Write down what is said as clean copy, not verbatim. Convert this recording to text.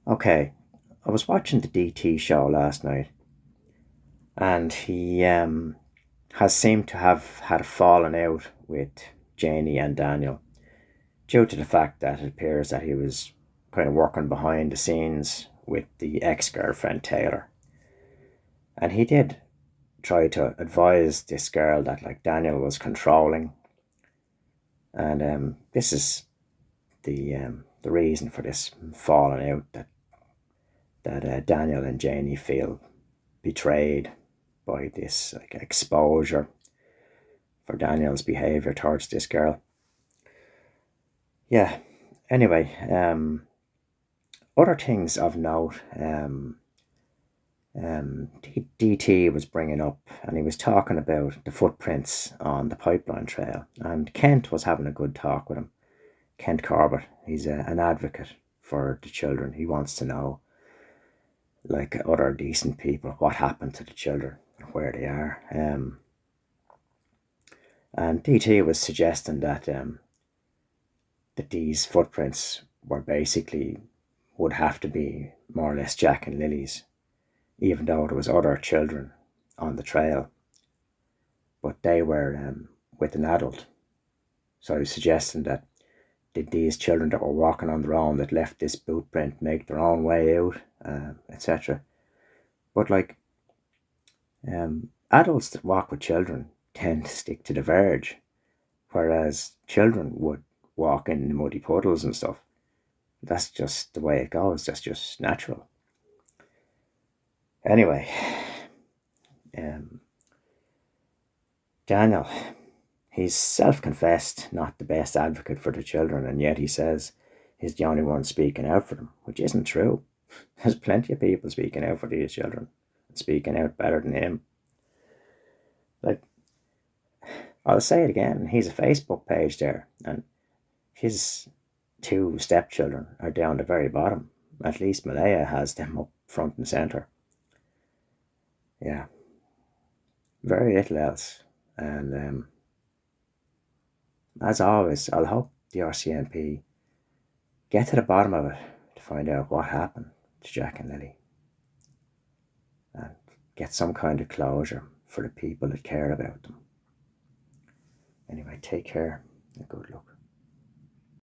Okay, I was watching the DT show last night, and he has seemed to have had a falling out with Janie and Daniel due to the fact that it appears that he was kind of working behind the scenes with the ex-girlfriend Taylor. And he did try to advise this girl that like Daniel was controlling, and this is the reason for this falling out, that Daniel and Janie feel betrayed by this like exposure for Daniel's behavior towards this girl. Yeah. Anyway, other things of note. DT was bringing up, and he was talking about the footprints on the pipeline trail, and Kent was having a good talk with him. Kent Corbett, he's an advocate for the children. He wants to know, like other decent people, what happened to the children and where they are. And DT was suggesting that these footprints were basically would have to be more or less Jack and Lily's, even though there was other children on the trail, but they were with an adult. So I was suggesting that did these children that were walking on their own that left this boot print make their own way out, etc. But like adults that walk with children tend to stick to the verge, whereas children would walk in the muddy puddles and stuff. That's just the way it goes. That's just natural. Anyway, um, Daniel, he's self-confessed not the best advocate for the children, and yet he says he's the only one speaking out for them, which isn't true. There's plenty of people speaking out for these children, and speaking out better than him. Like, I'll say it again, he's a Facebook page there, and his two stepchildren are down the very bottom. At least Malaya has them up front and centre. Yeah, very little else. And as always, I'll hope the RCMP get to the bottom of it to find out what happened to Jack and Lily, and get some kind of closure for the people that care about them. Anyway, take care and good luck.